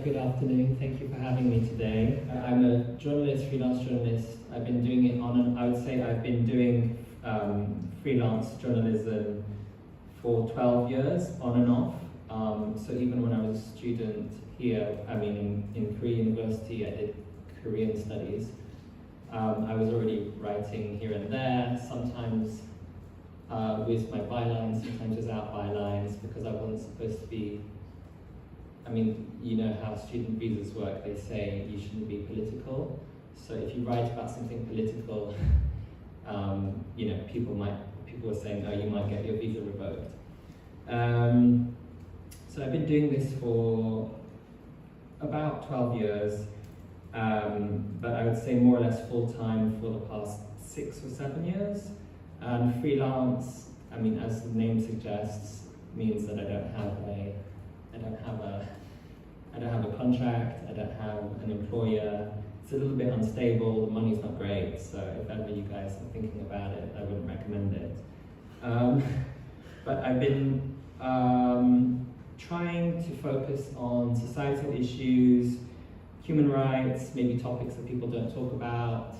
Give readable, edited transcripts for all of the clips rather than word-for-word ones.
good afternoon. Thank you for having me today. I'm a journalist, freelance journalist. I've been doing it I would say I've been doing freelance journalism for 12 years, on and off. So even when I was a student here, in Korea University, I did Korean studies. I was already writing here and there, sometimes with my bylines, sometimes without bylines, because I wasn't supposed to be, you know how student visas work, they say you shouldn't be political. So if you write about something political, people are saying, oh, you might get your visa revoked. So I've been doing this for about 12 years, but I would say more or less full-time for the past 6 or 7 years. Freelance, as the name suggests, means that I don't have a contract, I don't have an employer. It's a little bit unstable, the money's not great, so if ever you guys are thinking about it, I wouldn't recommend it. But I've been trying to focus on societal issues, human rights, maybe topics that people don't talk about.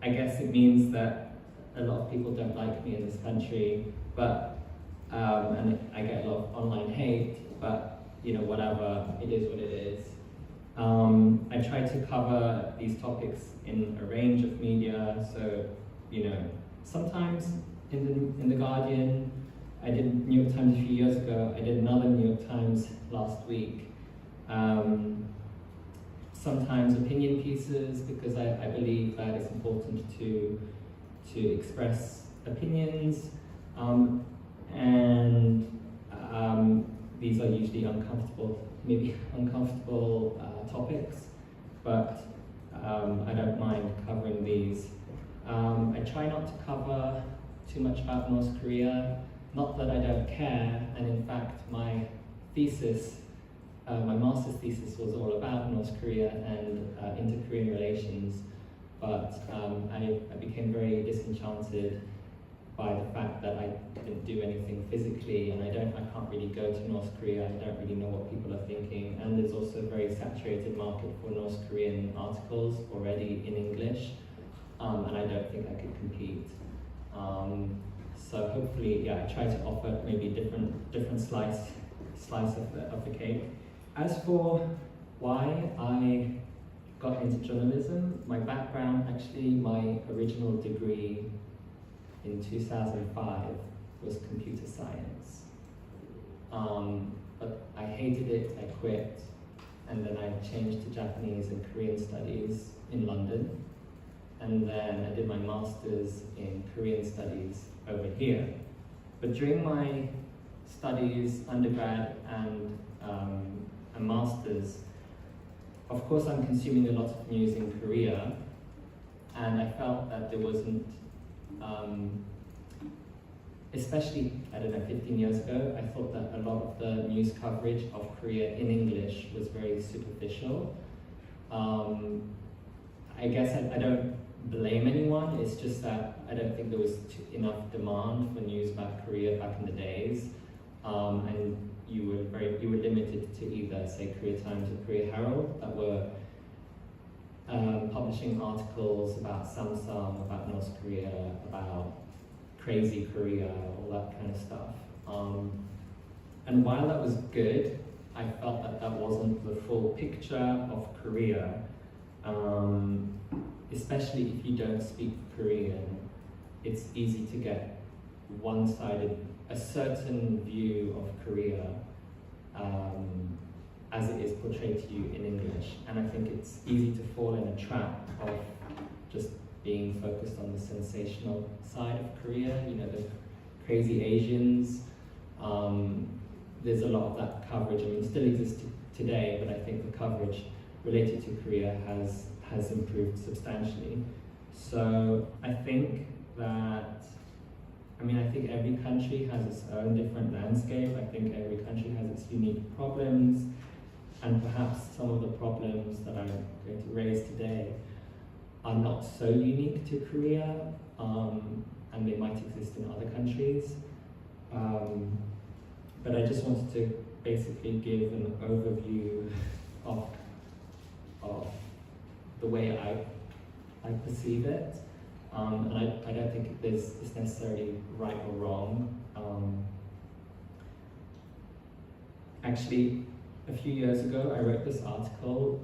I guess it means that a lot of people don't like me in this country, but and I get a lot of online hate, but whatever, it is what it is. I try to cover these topics in a range of media, so sometimes in the Guardian. I did New York Times a few years ago. I did another New York Times last week. Sometimes opinion pieces, because I believe that it's important to express opinions, and these are usually uncomfortable topics, but I don't mind covering these. I try not to cover too much about North Korea, not that I don't care, and in fact my thesis, my master's thesis was all about North Korea and inter-Korean relations, but I became very disenchanted by the fact that I didn't do anything physically, and I can't really go to North Korea. I don't really know what people are thinking, and there's also a very saturated market for North Korean articles already in English, and I don't think I could compete. So hopefully, I try to offer maybe different slice of the cake. As for why I got into journalism, my background, actually my original degree in 2005 was computer science. But I hated it, I quit, and then I changed to Japanese and Korean studies in London. And then I did my master's in Korean studies over here. But during my studies, undergrad and a master's, of course I'm consuming a lot of news in Korea, and I felt that there wasn't, especially, 15 years ago, I thought that a lot of the news coverage of Korea in English was very superficial. I guess I don't blame anyone, it's just that I don't think there was enough demand for news about Korea back in the days, and you were limited to either, say, Korea Times or Korea Herald that were publishing articles about Samsung, about North Korea, about crazy Korea, all that kind of stuff. And while that was good, I felt that that wasn't the full picture of Korea. Especially if you don't speak Korean, it's easy to get one-sided, a certain view of Korea as it is portrayed to you in English. And I think it's easy to fall in a trap of just being focused on the sensational side of Korea, the crazy Asians. There's a lot of that coverage. Still exists today, but I think the coverage related to Korea has improved substantially. So I think that, I think every country has its own different landscape. I think every country has its unique problems, and perhaps some of the problems that I'm going to raise today are not so unique to Korea, and they might exist in other countries. But I just wanted to basically give an overview of the way I perceive it. And I don't think it's necessarily right or wrong. Actually, a few years ago, I wrote this article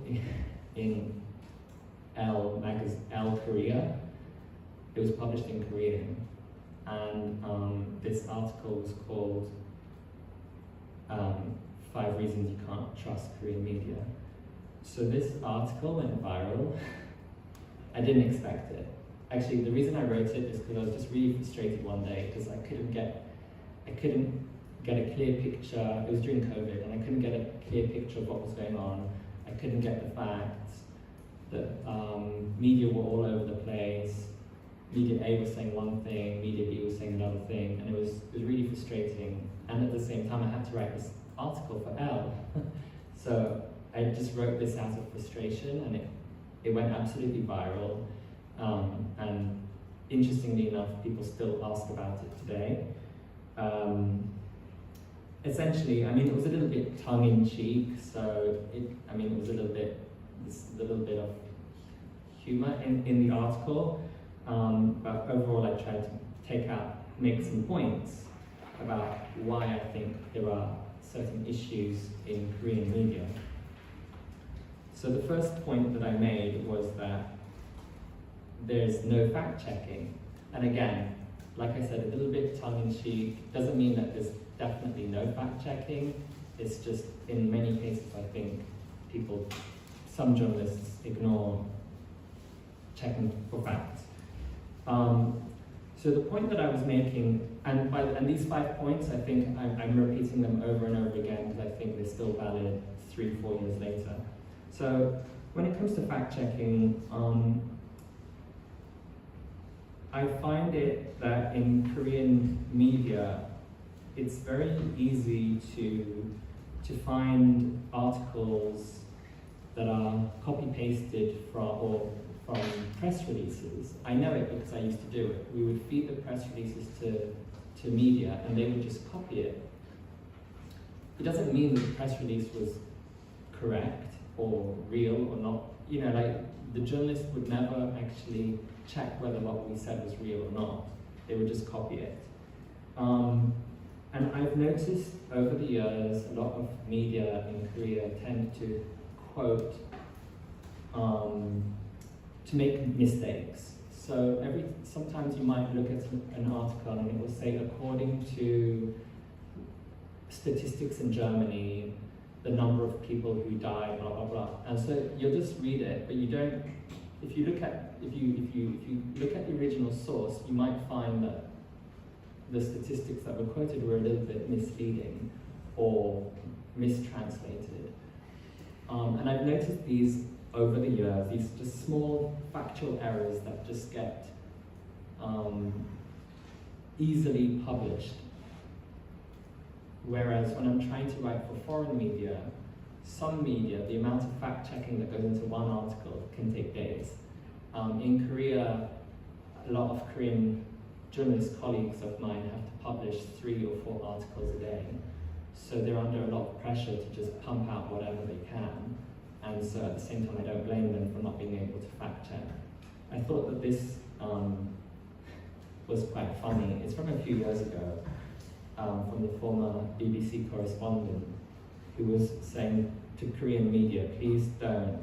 in Elle Korea. It was published in Korean, and this article was called 5 Reasons You Can't Trust Korean Media. So this article went viral. I didn't expect it. Actually, the reason I wrote it is because I was just really frustrated one day because I couldn't get a clear picture. It was during COVID, and I couldn't get a clear picture of what was going on. I couldn't get the facts. The media were all over the place. Media A was saying one thing, media B was saying another thing, and it was really frustrating. And at the same time, I had to write this article for Elle. So I just wrote this out of frustration, and it went absolutely viral. And interestingly enough, people still ask about it today. Essentially, I mean, it was a little bit tongue-in-cheek, so it was a little bit of humor in the article, but overall I tried to make some points about why I think there are certain issues in Korean media. So the first point that I made was that there's no fact-checking. And again, like I said, a little bit tongue-in-cheek, doesn't mean that there's definitely no fact-checking. It's just, in many cases, I think some journalists ignore checking for facts. So the point that I was making, and these 5 points, I think I'm repeating them over and over again because I think they're still valid 3-4 years later. So when it comes to fact-checking, I find it that in Korean media, it's very easy to find articles that are copy-pasted from press releases. I know it because I used to do it. We would feed the press releases to media, and they would just copy it. It doesn't mean that the press release was correct or real or not. You know, like, the journalist would never actually check whether what we said was real or not. They would just copy it. And I've noticed over the years, a lot of media in Korea tend to quote, to make mistakes. So sometimes you might look at an article and it will say, according to statistics in Germany, the number of people who died, blah blah blah. And so you'll just read it, but you don't. If you look at the original source, you might find that the statistics that were quoted were a little bit misleading or mistranslated. And I've noticed these over the years, these just small factual errors that just get easily published. Whereas when I'm trying to write for foreign media, some media, the amount of fact-checking that goes into one article can take days. In Korea, a lot of Korean journalist colleagues of mine have to publish 3 or 4 articles a day. So they're under a lot of pressure to just pump out whatever they can. And so at the same time, I don't blame them for not being able to fact-check. I thought that this was quite funny. It's from a few years ago, from the former BBC correspondent, who was saying to Korean media, please don't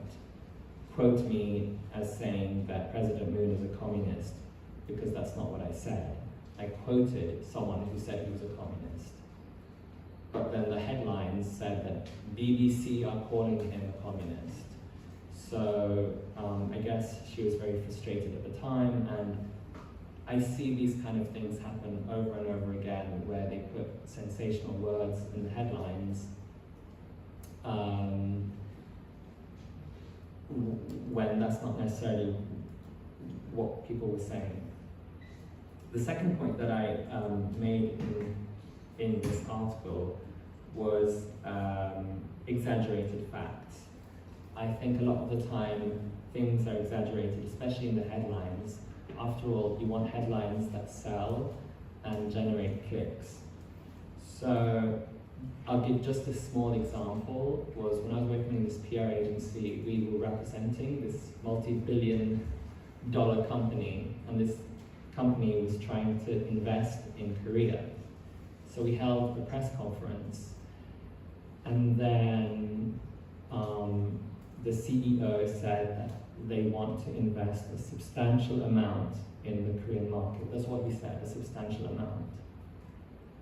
quote me as saying that President Moon is a communist, because that's not what I said. I quoted someone who said he was a communist. But then the headlines said that BBC are calling him a communist. So I guess she was very frustrated at the time, and I see these kind of things happen over and over again where they put sensational words in the headlines when that's not necessarily what people were saying. The second point that I made in this article was exaggerated facts. I think a lot of the time things are exaggerated, especially in the headlines. After all, you want headlines that sell and generate clicks. So I'll give just a small example. Was when I was working in this PR agency, we were representing this multi-billion-dollar company, and this company was trying to invest in Korea. So we held a press conference, and then the CEO said that they want to invest a substantial amount in the Korean market. That's what he said, a substantial amount.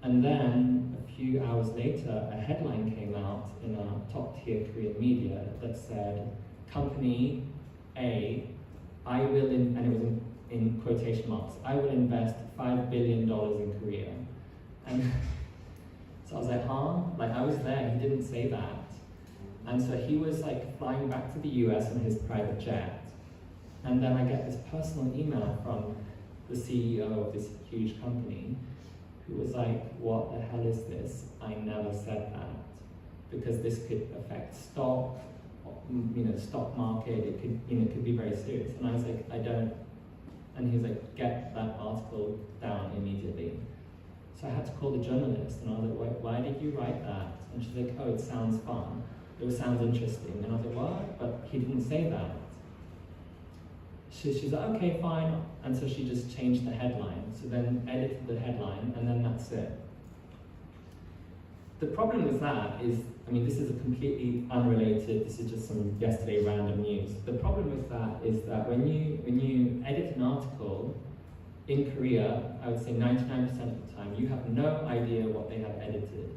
And then a few hours later, a headline came out in a top-tier Korean media that said, Company A, I will, and it was in quotation marks, I will invest $5 billion in Korea. And so I was like, huh? Like, I was there, he didn't say that. And so he was like flying back to the US on his private jet. And then I get this personal email from the CEO of this huge company who was like, what the hell is this? I never said that. Because this could affect stock, stock market, it could be very serious. And I was like, I don't. And he was like, get that article down immediately. So I had to call the journalist, and I was like, why did you write that? And she's like, oh, it sounds fun. It sounds interesting. And I was like, what? But he didn't say that. She's like, okay, fine. And so she just changed the headline. So then edited the headline, and then that's it. The problem with that is, this is a completely unrelated, this is just some yesterday random news. The problem with that is that when you edit an article, in Korea, I would say 99% of the time, you have no idea what they have edited.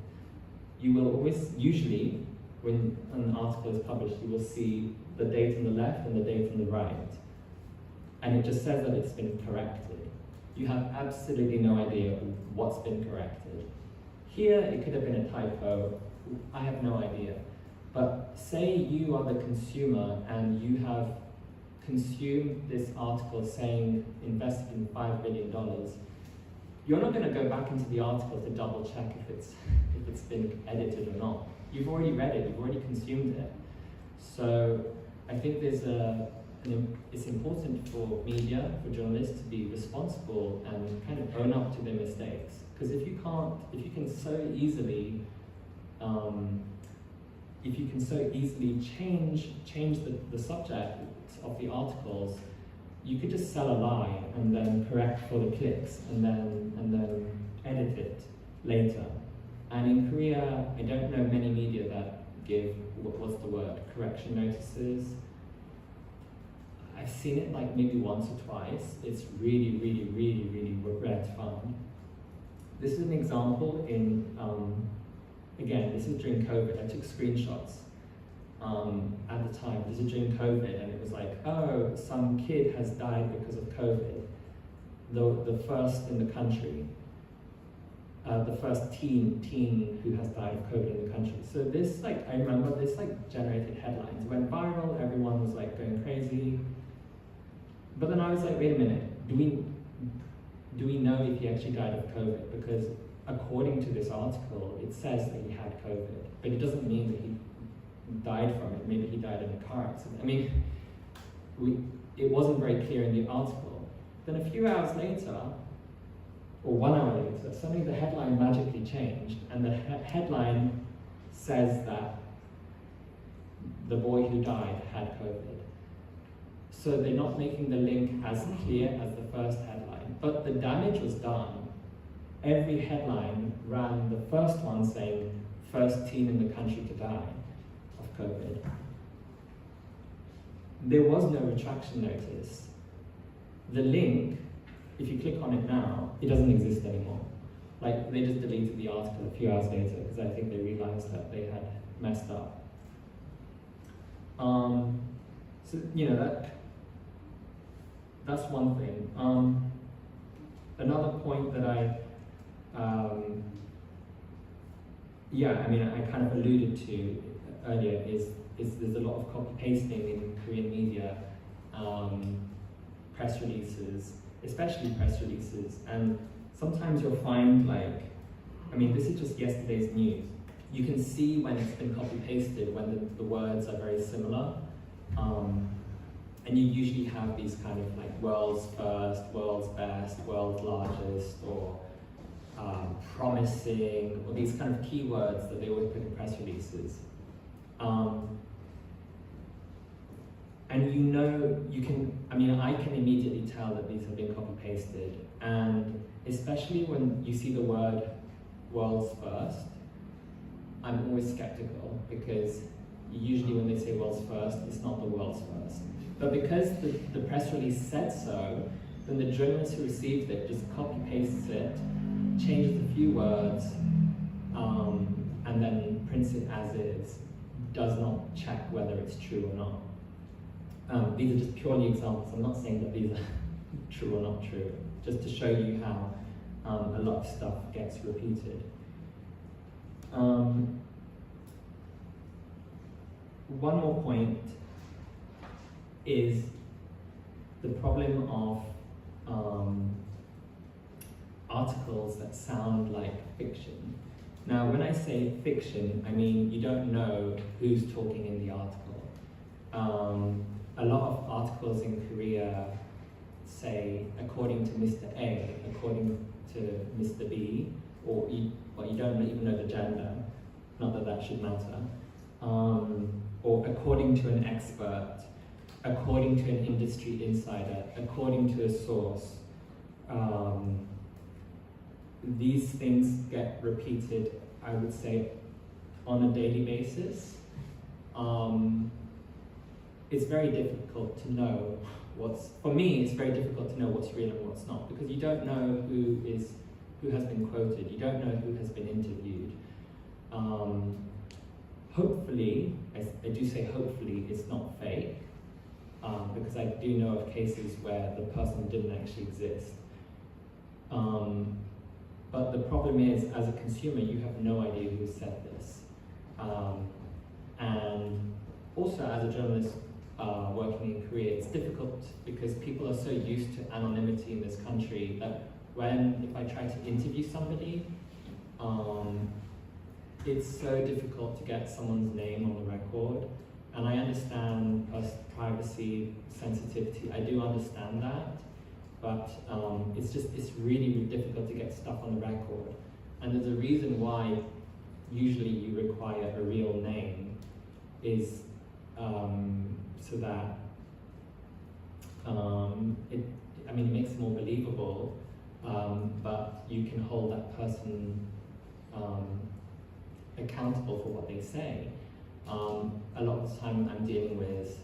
You will always, usually, when an article is published, you will see the date on the left and the date on the right. And it just says that it's been corrected. You have absolutely no idea what's been corrected. Here, it could have been a typo. I have no idea. But say you are the consumer and you have consumed this article saying invested in $5 billion. You're not going to go back into the article to double check if it's been edited or not. You've already read it, you've already consumed it. So I think it's important for media, for journalists to be responsible and kind of own up to their mistakes. Because if you can so easily change the subject of the articles, you could just sell a lie and then correct for the clicks and then edit it later. And in Korea, I don't know many media that give, what's the word, correction notices. I've seen it like maybe once or twice. It's really, really, really, really rare to find. This is an example in, again, this is during COVID. I took screenshots at the time. This is during COVID, and it was like, oh, some kid has died because of COVID. The first in the country. The first teen who has died of COVID in the country. So this, I remember this generated headlines. It went viral, everyone was going crazy. But then I was like, wait a minute, do we know if he actually died of COVID? Because according to this article, it says that he had COVID, but it doesn't mean that he died from it. Maybe he died in a car accident. It wasn't very clear in the article. Then a few hours later, or 1 hour later, suddenly the headline magically changed, and the headline says that the boy who died had COVID. So they're not making the link as clear as the first headline, but the damage was done. Every headline ran the first one saying, first teen in the country to die of COVID. There was no retraction notice. The link, if you click on it now, it doesn't exist anymore. They just deleted the article a few hours later because I think they realized that they had messed up. So, that's one thing. Another point that I kind of alluded to earlier is there's a lot of copy-pasting in Korean media, press releases, especially press releases, and sometimes you'll find this is just yesterday's news. You can see when it's been copy-pasted, when the words are very similar, and you usually have these kind of world's first, world's best, world's largest, or promising, or these kind of keywords that they always put in press releases. And you know, I can immediately tell that these have been copy-pasted, and especially when you see the word world's first, I'm always skeptical, because usually when they say world's first, it's not the world's first. But because the press release said so, then the journalist who received it just copy-pastes it, changes a few words, and then prints it as is, does not check whether it's true or not. These are just purely examples. I'm not saying that these are true or not true, just to show you how a lot of stuff gets repeated. One more point is the problem of articles that sound like fiction. Now, when I say fiction, I mean you don't know who's talking in the article. A lot of articles in Korea say, according to Mr. A, according to Mr. B, or you don't even know the gender, not that that should matter, or according to an expert, according to an industry insider, according to a source. These things get repeated, I would say, on a daily basis. It's very difficult to know for me, it's very difficult to know what's real and what's not, because you don't know who has been quoted, you don't know who has been interviewed. Hopefully, I do say hopefully, it's not fake, because I do know of cases where the person didn't actually exist. But the problem is, as a consumer, you have no idea who said this. And also, as a journalist working in Korea, it's difficult because people are so used to anonymity in this country that if I try to interview somebody, it's so difficult to get someone's name on the record. And I understand privacy sensitivity, I do understand that, but it's really difficult to get stuff on the record. And there's a reason why usually you require a real name, is so that it makes it more believable, but you can hold that person accountable for what they say. A lot of the time I'm dealing with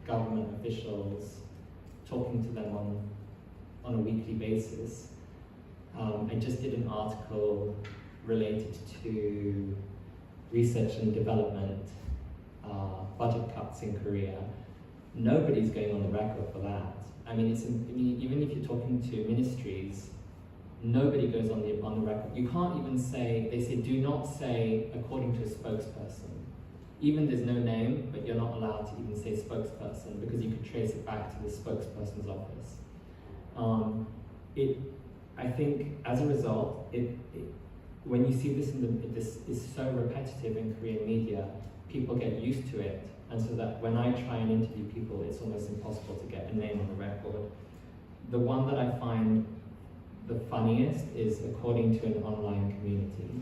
government officials, talking to them on a weekly basis. I just did an article related to research and development, budget cuts in Korea. Nobody's going on the record for that. Even if you're talking to ministries, nobody goes on the record. You can't even say, they say, do not say according to a spokesperson. Even there's no name, but you're not allowed to even say spokesperson, because you could trace it back to the spokesperson's office. I think as a result, when you see this this is so repetitive in Korean media, people get used to it, and so that when I try and interview people, it's almost impossible to get a name on the record. The one that I find the funniest is according to an online community.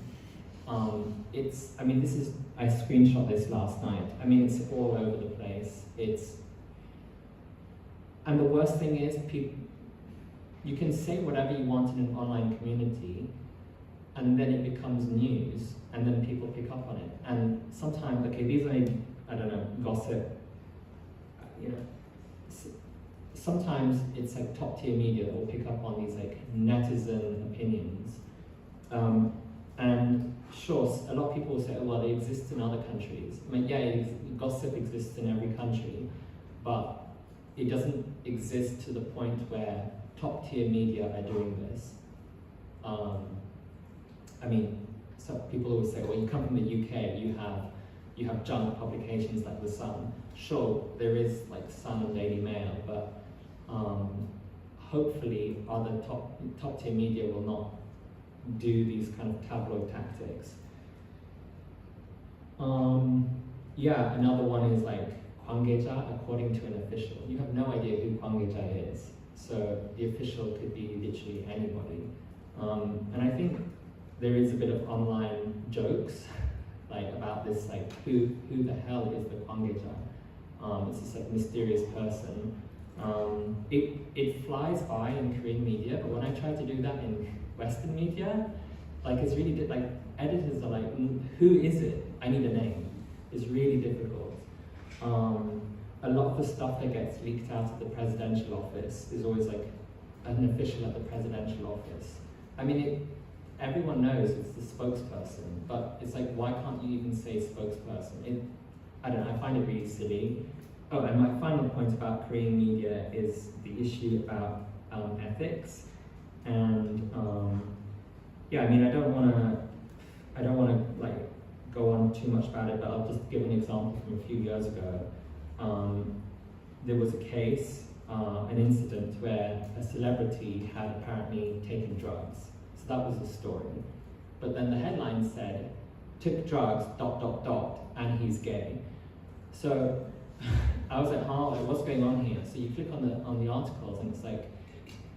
I screenshot this last night. It's all over the place. And the worst thing is, you can say whatever you want in an online community, and then it becomes news, and then people pick up on it. And sometimes, these are, gossip. Sometimes it's like top tier media that will pick up on these netizen opinions. And sure, a lot of people will say, oh, well, they exist in other countries. Gossip exists in every country, but it doesn't exist to the point where top tier media are doing this. So people always say, well, you come from the UK, you have junk publications like The Sun. Sure, there is Sun and Daily Mail, but hopefully other top tier media will not do these kind of tabloid tactics. Another one is 관계자, according to an official. You have no idea who 관계자 is, so the official could be literally anybody. And I think there is a bit of online jokes like about this, like who the hell is the Kwangeja? It's this like mysterious person. It flies by in Korean media, but when I try to do that in Western media, like it's really like editors are like, who is it? I need a name. It's really difficult. A lot of the stuff that gets leaked out of the presidential office is always like an official at the presidential office. I mean, everyone knows it's the spokesperson, but it's like, why can't you even say spokesperson? I don't know, I find it really silly. Oh, and my final point about Korean media is the issue about ethics. And yeah, I mean, I don't want to like go on too much about it, but I'll just give an example from a few years ago. There was a case, an incident where a celebrity had apparently taken drugs. So that was the story. But then the headline said, took drugs, ... and he's gay. So I was like, what's going on here? So you click on the articles and it's like,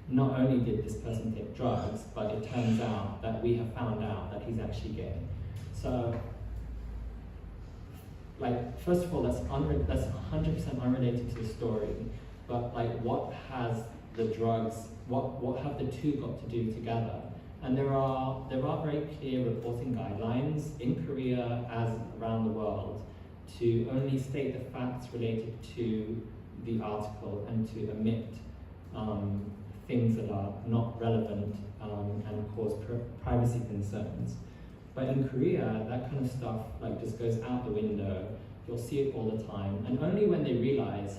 not only did this person take drugs, but it turns out that we have found out that he's actually gay. So, like, first of all, that's 100% unrelated to the story, but like, what has the drugs, what have the two got to do together? And there are very clear reporting guidelines in Korea as around the world to only state the facts related to the article and to omit things that are not relevant and cause privacy concerns. But in Korea, that kind of stuff like just goes out the window. You'll see it all the time, and only when they realize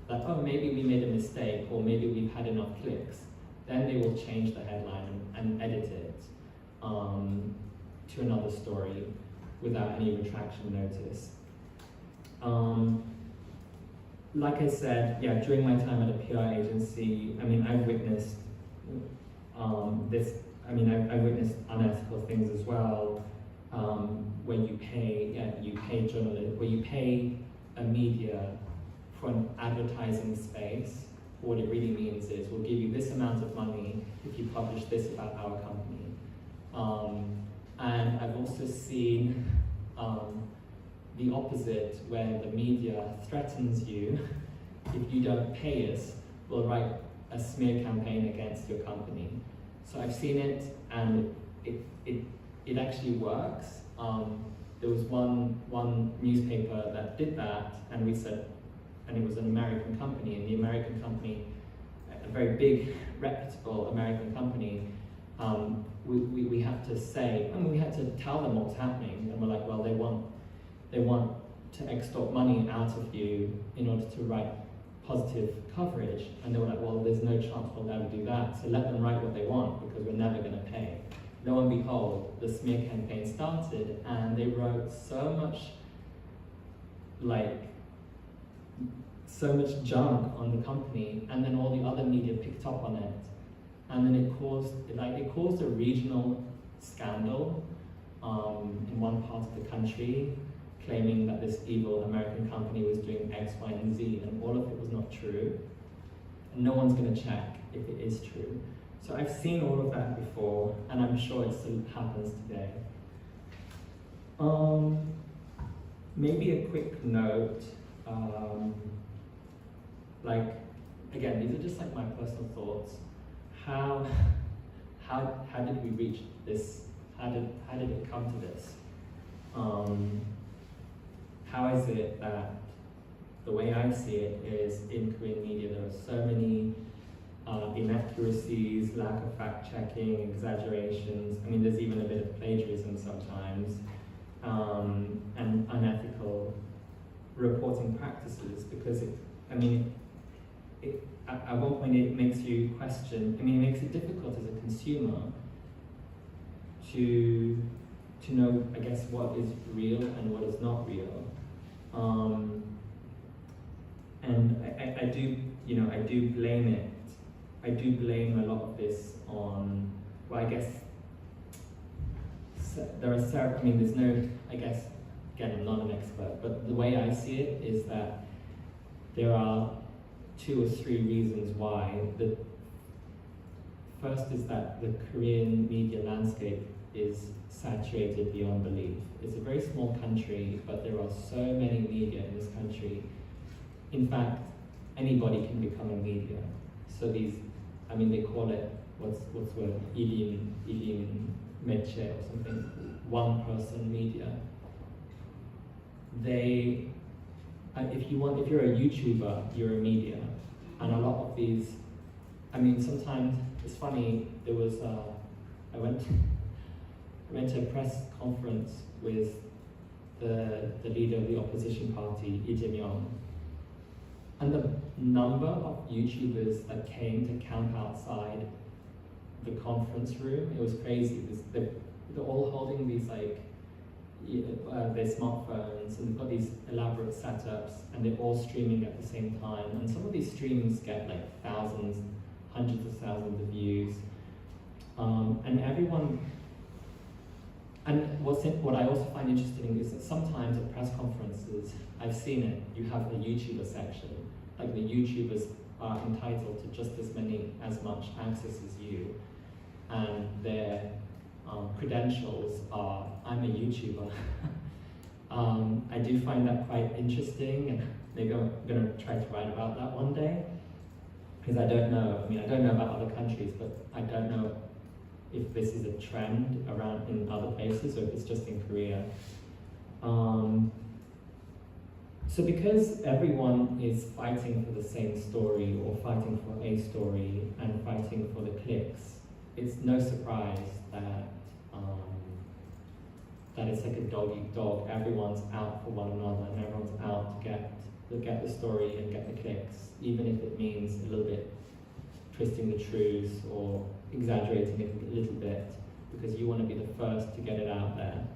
that, oh, maybe we made a mistake, or maybe we've had enough clicks, then they will change the headline and edit it to another story without any retraction notice. Like I said, yeah, during my time at a PR agency, I mean, I've witnessed this. I mean, I've witnessed unethical things as well, where you pay journalists, where you pay a media for an advertising space. What it really means is, we'll give you this amount of money if you publish this about our company. And I've also seen the opposite, where the media threatens you. If you don't pay us, we'll write a smear campaign against your company. So I've seen it, and it actually works. There was one newspaper that did that, and we said, and it was an American company, and the American company, a very big, reputable American company, we had to say, and we had to tell them what's happening, and we're like, well, they want to extort money out of you in order to write positive coverage, and they were like, well, there's no chance we'll ever do that, so let them write what they want, because we're never going to pay. Lo and behold, the smear campaign started, and they wrote so much junk on the company, and then all the other media picked up on it, and then it caused a regional scandal in one part of the country, claiming that this evil American company was doing X, Y, and Z, and all of it was not true. And no one's going to check if it is true. So I've seen all of that before, and I'm sure it still happens today. Maybe a quick note, again, these are just like my personal thoughts. How did we reach this? How did it come to this? How is it that the way I see it is, in Korean media there are so many inaccuracies, lack of fact-checking, exaggerations. I mean, there's even a bit of plagiarism sometimes, and unethical reporting practices, because at one point it makes you question, it makes it difficult as a consumer to know, I guess, what is real and what is not real. And I do blame it. I do blame a lot of this on, well, I guess, there are several, there's no, I guess, again, I'm not an expert, but the way I see it is that there are 2 or 3 reasons why the first is that the Korean media landscape is saturated beyond belief. It's a very small country, but there are so many media in this country. In fact, anybody can become a media. So these, I mean, they call it, what's the word, Ilia Meche or something, one person media. They, if you're a YouTuber, you're a media. And a lot of these, I mean, sometimes, it's funny, there was, I went to a press conference with the leader of the opposition party, Lee, and the number of YouTubers that came to camp outside the conference room, it was crazy. They're all holding these like, their smartphones, and they've got these elaborate setups, and they're all streaming at the same time. And some of these streams get like thousands, hundreds of thousands of views. And everyone, and what I also find interesting is that sometimes at press conferences, I've seen it, you have a YouTuber section, like the YouTubers are entitled to just as much access as you, and their credentials are, I'm a YouTuber. I do find that quite interesting, and maybe I'm going to try to write about that one day, because I don't know, I mean, I don't know about other countries, but I don't know if this is a trend around in other places or if it's just in Korea. So because everyone is fighting for the same story or fighting for a story and fighting for the clicks, it's no surprise that that it's like a dog eat dog. Everyone's out for one another, and everyone's out to get the story and get the clicks, even if it means a little bit twisting the truth or exaggerating it a little bit, because you want to be the first to get it out there.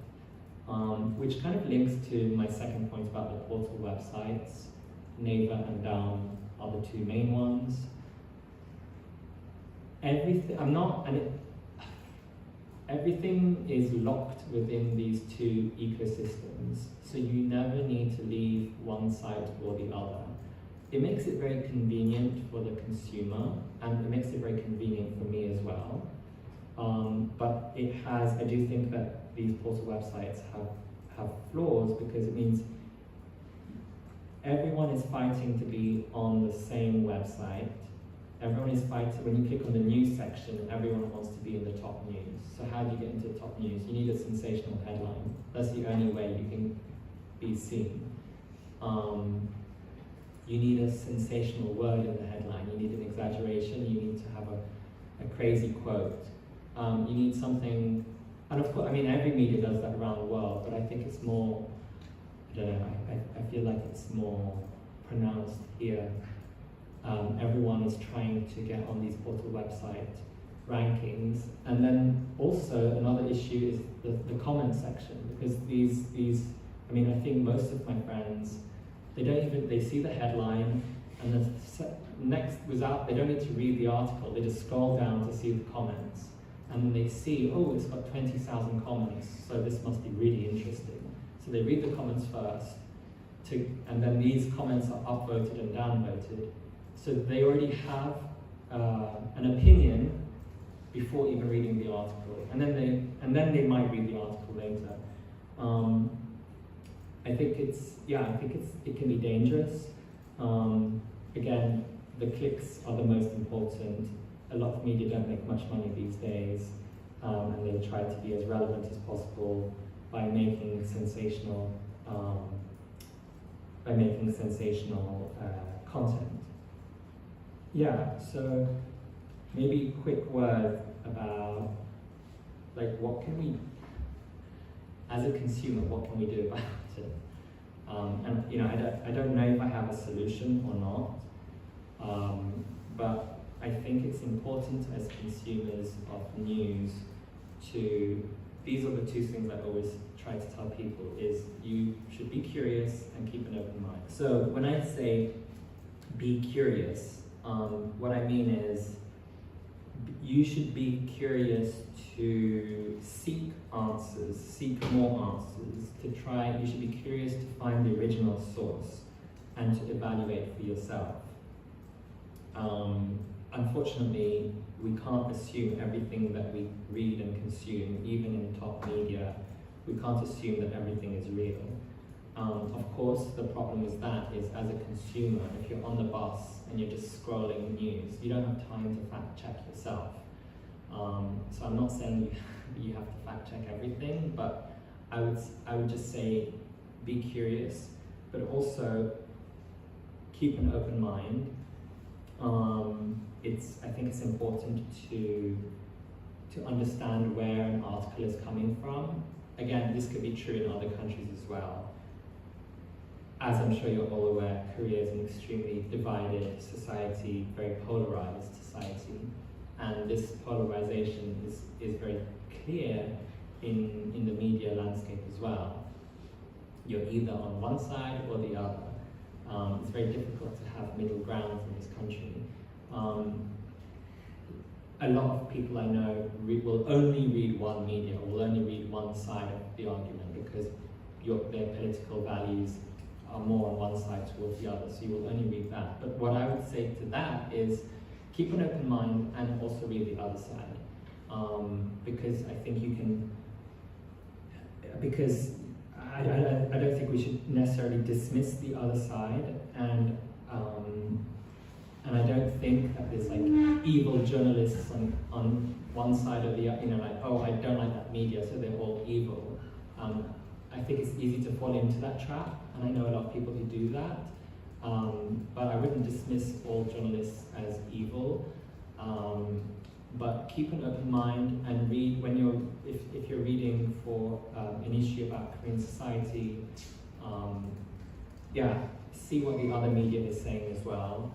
Which kind of links to my second point about the portal websites. Naver and Down are the two main ones. Everything is locked within these two ecosystems, so you never need to leave one side or the other. It makes it very convenient for the consumer, and it makes it very convenient for me as well. But I do think that these portal websites have flaws, because it means everyone is fighting to be on the same website. Everyone is fighting, when you click on the news section, everyone wants to be in the top news. So how do you get into the top news? You need a sensational headline. That's the only way you can be seen. You need a sensational word in the headline. You need an exaggeration. You need to have a crazy quote. You need something, and of course, I mean, every media does that around the world, but I think it's more, I don't know, I feel like it's more pronounced here. Everyone is trying to get on these portal website rankings. And then also another issue is the comment section, because these, I mean, I think most of my friends, they see the headline, and they don't need to read the article, they just scroll down to see the comments. And then they see, oh, it's got 20,000 comments, so this must be really interesting. So they read the comments first, and then these comments are upvoted and downvoted. So they already have an opinion before even reading the article, and then they might read the article later. I think it can be dangerous. Again, the clicks are the most important. A lot of media don't make much money these days, and they try to be as relevant as possible by making sensational content. Yeah, so maybe a quick word about, like, what can we, as a consumer, what can we do about it? And you know, I don't know if I have a solution or not, but I think it's important as consumers of news these are the two things I always try to tell people, is you should be curious and keep an open mind. So when I say be curious, what I mean is you should be curious to seek answers, seek more answers, you should be curious to find the original source and to evaluate for yourself. unfortunately, we can't assume everything that we read and consume, even in top media. We can't assume that everything is real. Of course, the problem is as a consumer, if you're on the bus and you're just scrolling news, you don't have time to fact check yourself. So I'm not saying you have to fact check everything, but I would just say be curious, but also keep an open mind. I think it's important to understand where an article is coming from. Again, this could be true in other countries as well. As I'm sure you're all aware, Korea is an extremely divided society, very polarized society, and this polarization is very clear in the media landscape as well. You're either on one side or the other. It's very difficult to have middle ground in this country. A lot of people I know will only read one media, or will only read one side of the argument because their political values are more on one side towards the other, so you will only read that. But what I would say to that is keep an open mind and also read the other side. Because I think you can, because I don't think we should necessarily dismiss the other side, and I don't think that there's like evil journalists on one side or the other, like, oh, I don't like that media, so they're all evil. I think it's easy to fall into that trap, and I know a lot of people who do that, but I wouldn't dismiss all journalists as evil. But keep an open mind and read if you're reading for an issue about Korean society. See what the other media is saying as well,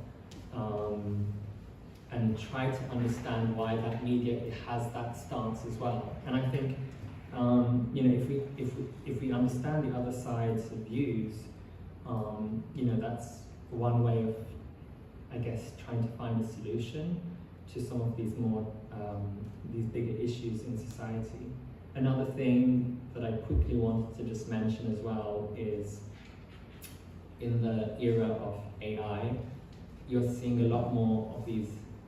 and try to understand why that media has that stance as well. And I think if we understand the other side's views, that's one way of, I guess, trying to find a solution to some of these these bigger issues in society. Another thing that I quickly wanted to just mention as well is, in the era of AI, you're seeing a lot more of these,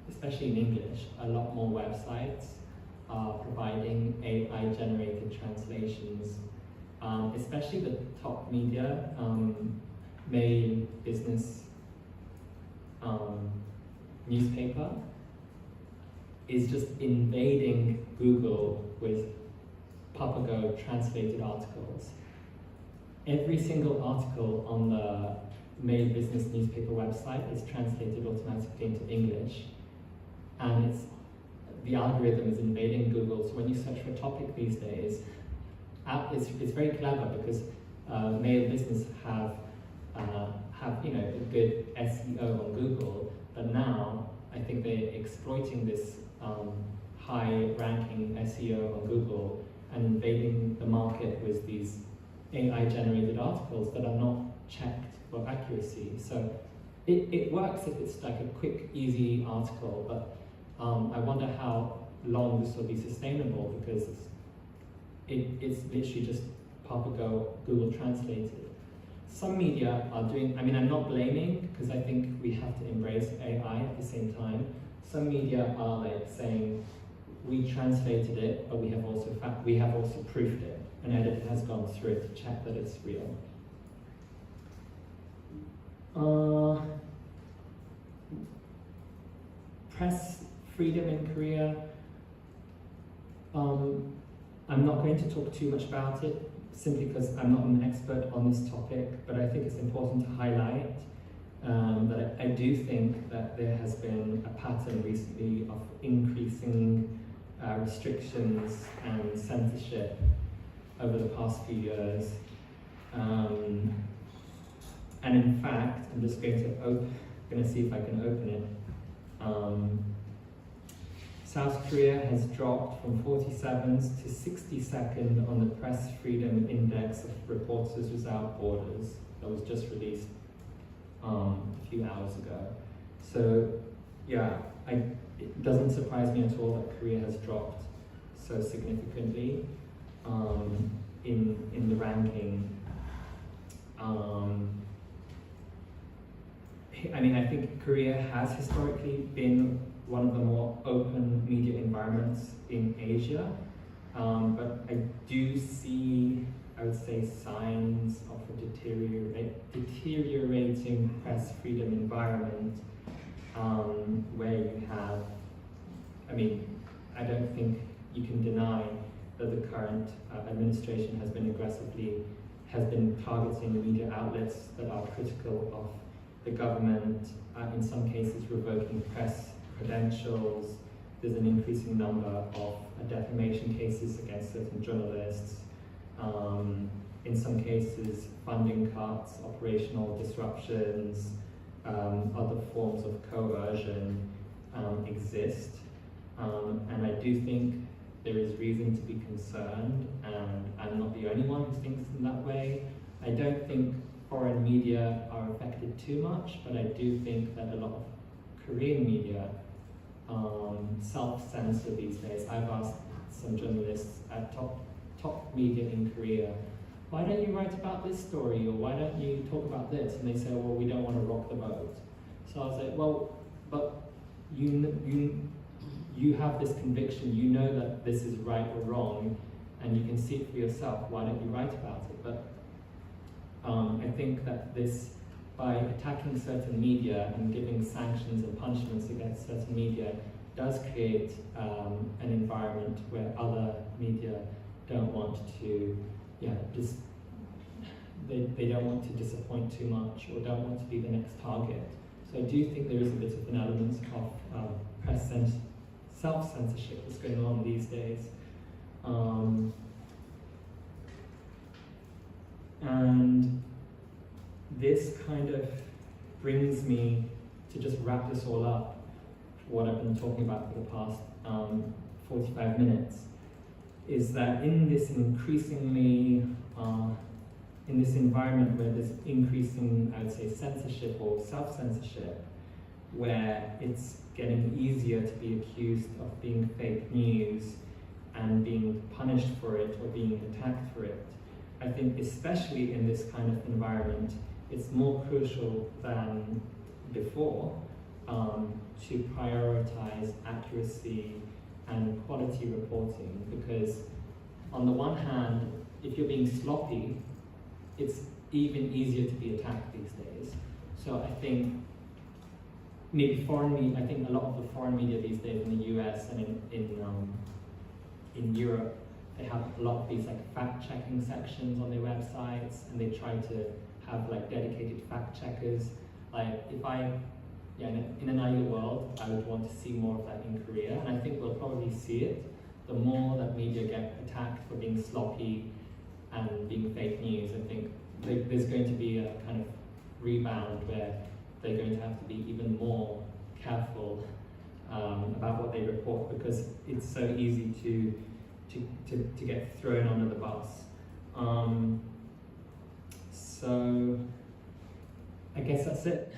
especially in English, a lot more websites are providing AI-generated translations, especially the top media, mail, business, newspaper, is just invading Google with Papago translated articles. Every single article on the mail, business, newspaper website is translated automatically into English, and the algorithm is invading Google. So when you search for a topic these days, it's very clever because mail business have a good SEO on Google, but now I think they're exploiting this high-ranking SEO on Google and invading the market with these AI-generated articles that are not checked for accuracy. So it works if it's like a quick, easy article, but I wonder how long this will be sustainable, because it's literally just Papago Google translated. Some media are doing, I'm not blaming, because I think we have to embrace AI at the same time. Some media are like saying, we translated it, but we have also proofed it. An editor has gone through it to check that it's real. Press freedom in Korea. I'm not going to talk too much about it, simply because I'm not an expert on this topic, but I think it's important to highlight that I do think that there has been a pattern recently of increasing restrictions and censorship over the past few years. And in fact, I'm just going to see if I can open it. South Korea has dropped from 47th to 62nd on the Press Freedom Index of Reporters Without Borders that was just released a few hours ago. So yeah, it doesn't surprise me at all that Korea has dropped so significantly in the ranking. I think Korea has historically been one of the more open media environments in Asia, but I do see, I would say, signs of a deteriorating press freedom environment, where you have, I mean, I don't think you can deny that the current administration has been targeting media outlets that are critical of the government, in some cases revoking press credentials. There's an increasing number of defamation cases against certain journalists. In some cases, funding cuts, operational disruptions, other forms of coercion exist. And I do think there is reason to be concerned, and I'm not the only one who thinks in that way. I don't think foreign media are affected too much, but I do think that a lot of Korean media self-censor these days. I've asked some journalists at top media in Korea, why don't you write about this story, or why don't you talk about this? And they say, well, we don't want to rock the boat. So I was like, well, but you have this conviction, you know that this is right or wrong, and you can see it for yourself, why don't you write about it? But I think that this, by attacking certain media and giving sanctions and punishments against certain media, does create an environment where other media don't want to, they don't want to disappoint too much, or don't want to be the next target. So I do think there is a bit of an element of press self-censorship that's going on these days. And this kind of brings me to just wrap this all up, what I've been talking about for the past 45 minutes, is that in this increasingly, in this environment where there's increasing, I would say, censorship or self-censorship, where it's getting easier to be accused of being fake news and being punished for it or being attacked for it, I think especially in this kind of environment, it's more crucial than before to prioritize accuracy and quality reporting, because on the one hand, if you're being sloppy, it's even easier to be attacked these days. So I think maybe foreign media, I think a lot of the foreign media these days in the US and in Europe, they have a lot of these like fact-checking sections on their websites, and they try to have like dedicated fact-checkers. Like if in an ideal world, I would want to see more of that in Korea, and I think we'll probably see it. The more that media get attacked for being sloppy and being fake news, I think there's going to be a kind of rebound where they're going to have to be even more careful about what they report, because it's so easy to get thrown under the bus. So I guess that's it.